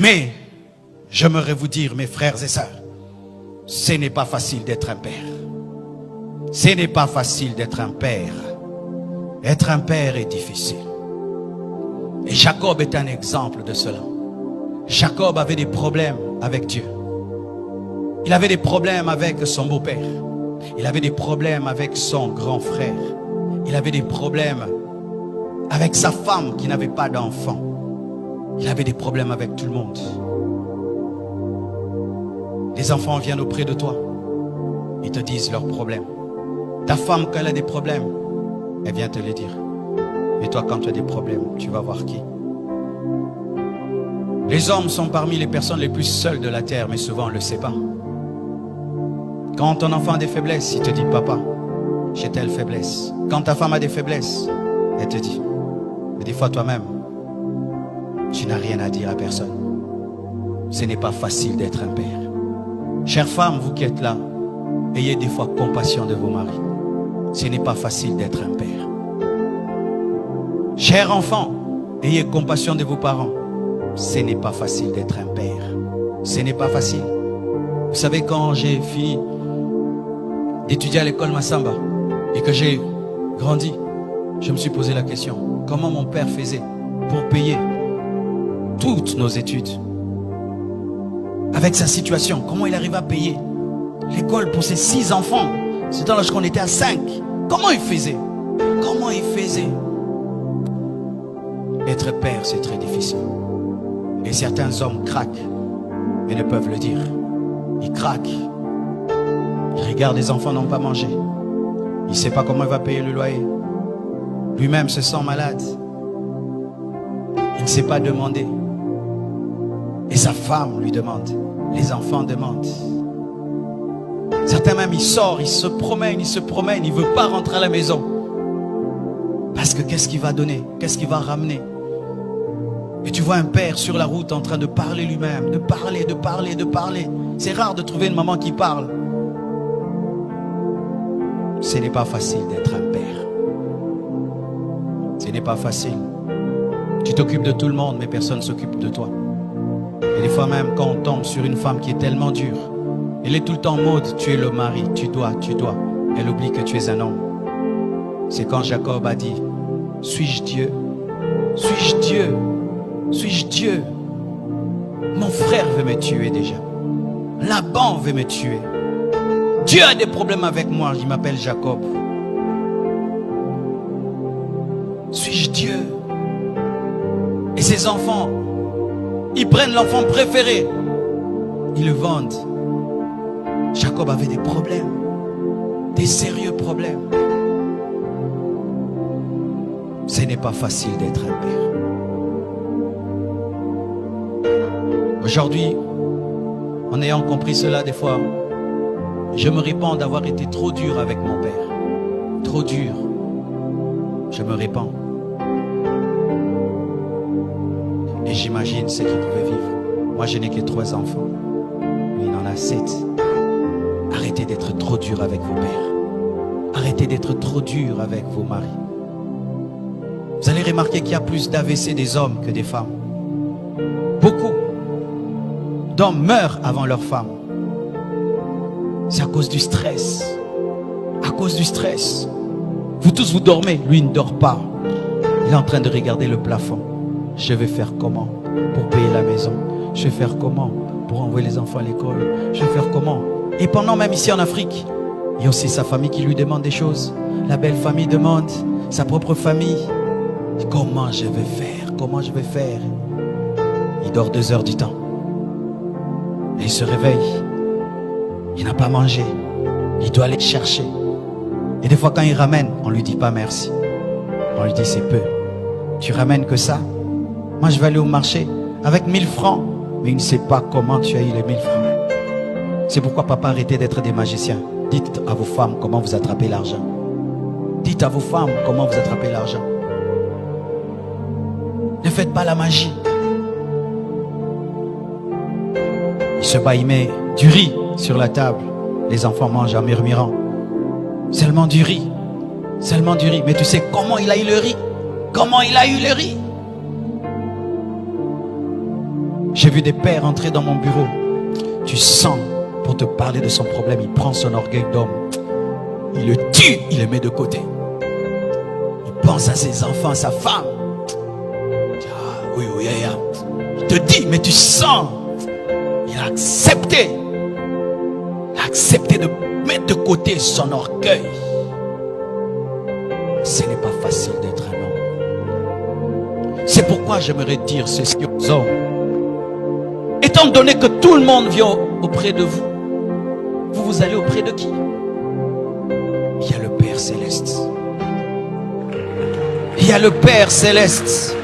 Mais j'aimerais vous dire, mes frères et sœurs, ce n'est pas facile d'être un père. Ce n'est pas facile d'être un père. Être un père est difficile. Et Jacob est un exemple de cela. Jacob avait des problèmes avec Dieu. Il avait des problèmes avec son beau-père. Il avait des problèmes avec son grand frère. Il avait des problèmes avec sa femme qui n'avait pas d'enfant. Il avait des problèmes avec tout le monde. Les enfants viennent auprès de toi. Ils te disent leurs problèmes. Ta femme, quand elle a des problèmes, elle vient te les dire. Et toi, quand tu as des problèmes, tu vas voir qui? Les hommes sont parmi les personnes les plus seules de la terre, mais souvent on ne le sait pas. Quand ton enfant a des faiblesses, il te dit, papa, j'ai telle faiblesse. Quand ta femme a des faiblesses, elle te dit. Mais des fois toi-même, tu n'as rien à dire à personne. Ce n'est pas facile d'être un père. Chères femmes, vous qui êtes là, ayez des fois compassion de vos maris. Ce n'est pas facile d'être un père. Chers enfants, ayez compassion de vos parents. Ce n'est pas facile d'être un père. Ce n'est pas facile. Vous savez, quand j'ai fini d'étudier à l'école Massamba et que j'ai grandi, je me suis posé la question, comment mon père faisait pour payer toutes nos études? Avec sa situation, comment il arrive à payer l'école pour ses 6 enfants? C'était lorsqu'on était à 5. Comment il faisait? Comment il faisait? Être père, c'est très difficile. Et certains hommes craquent, mais ne peuvent le dire. Ils craquent. Ils regardent les enfants n'ont pas mangé. Il ne sait pas comment il va payer le loyer. Lui-même se sent malade. Il ne sait pas demander. Et sa femme lui demande. Les enfants demandent. Certains même, il sort, il se promène, il ne veut pas rentrer à la maison. Parce que qu'est-ce qu'il va donner? Qu'est-ce qu'il va ramener? Et tu vois un père sur la route en train de parler lui-même, de parler. C'est rare de trouver une maman qui parle. Ce n'est pas facile d'être un père. Ce n'est pas facile. Tu t'occupes de tout le monde, mais personne ne s'occupe de toi. Et des fois même, quand on tombe sur une femme qui est tellement dure, elle est tout le temps en mode, tu es le mari, tu dois. Elle oublie que tu es un homme. C'est quand Jacob a dit, suis-je Dieu? Suis-je Dieu? Suis-je Dieu? Mon frère veut me tuer déjà. Laban veut me tuer. Dieu a des problèmes avec moi. Il m'appelle Jacob. Suis-je Dieu? Et ses enfants, ils prennent l'enfant préféré. Ils le vendent. Jacob avait des problèmes. Des sérieux problèmes. Ce n'est pas facile d'être un père. Aujourd'hui, en ayant compris cela, des fois, je me répands d'avoir été trop dur avec mon père. Trop dur. Je me répands. Et j'imagine ce qu'il pouvait vivre. Moi, je n'ai que 3 enfants. Lui, il en a 7. Arrêtez d'être trop dur avec vos pères. Arrêtez d'être trop dur avec vos maris. Vous allez remarquer qu'il y a plus d'AVC des hommes que des femmes. Beaucoup d'hommes meurent avant leur femme. C'est à cause du stress. À cause du stress. Vous tous vous dormez, lui il ne dort pas. Il est en train de regarder le plafond. Je vais faire comment pour payer la maison? Je vais faire comment pour envoyer les enfants à l'école? Je vais faire comment? Et pendant même ici en Afrique, il y a aussi sa famille qui lui demande des choses. La belle famille demande, sa propre famille. Comment je vais faire? Comment je vais faire? Il dort 2 heures du temps. Et il se réveille. Il n'a pas mangé. Il doit aller chercher. Et des fois quand il ramène, on ne lui dit pas merci. On lui dit c'est peu. Tu ramènes que ça? Moi je vais aller au marché avec 1000 francs. Mais il ne sait pas comment tu as eu les 1000 francs. C'est pourquoi papa, arrêtez d'être des magiciens. Dites à vos femmes comment vous attrapez l'argent. Dites à vos femmes comment vous attrapez l'argent. Ne faites pas la magie. Il se bat, il met du riz sur la table. Les enfants mangent en murmurant. Seulement du riz. Seulement du riz. Mais tu sais comment il a eu le riz? Comment il a eu le riz? J'ai vu des pères entrer dans mon bureau. Tu sens, pour te parler de son problème, il prend son orgueil d'homme. Il le tue, il le met de côté. Il pense à ses enfants, à sa femme. Ah, oui, il te dit, mais tu sens. Il a accepté. Il a accepté de mettre de côté son orgueil. Ce n'est pas facile d'être un homme. C'est pourquoi j'aimerais dire ceci aux hommes. Étant donné que tout le monde vient auprès de vous, vous allez auprès de qui? Il y a le Père Céleste. Il y a le Père Céleste.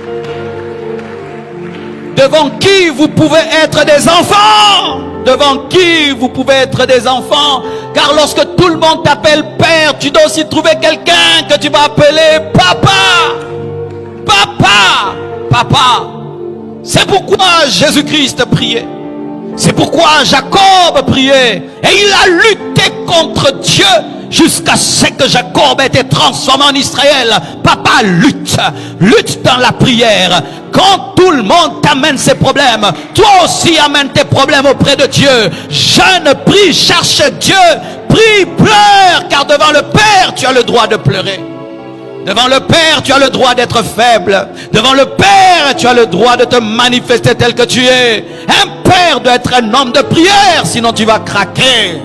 Devant qui vous pouvez être des enfants. Devant qui vous pouvez être des enfants. Car lorsque tout le monde t'appelle Père, tu dois aussi trouver quelqu'un que tu vas appeler Papa. Papa. Papa. C'est pourquoi Jésus-Christ priait. C'est pourquoi Jacob priait. Et il a lutté contre Dieu jusqu'à ce que Jacob ait été transformé en Israël. Papa lutte. Lutte dans la prière. Quand tout le monde t'amène ses problèmes, toi aussi amène tes problèmes auprès de Dieu. Jeûne, prie, cherche Dieu. Prie, pleure. Car devant le Père, tu as le droit de pleurer. Devant le Père, tu as le droit d'être faible. Devant le Père, tu as le droit de te manifester tel que tu es. Un père doit être un homme de prière, sinon tu vas craquer.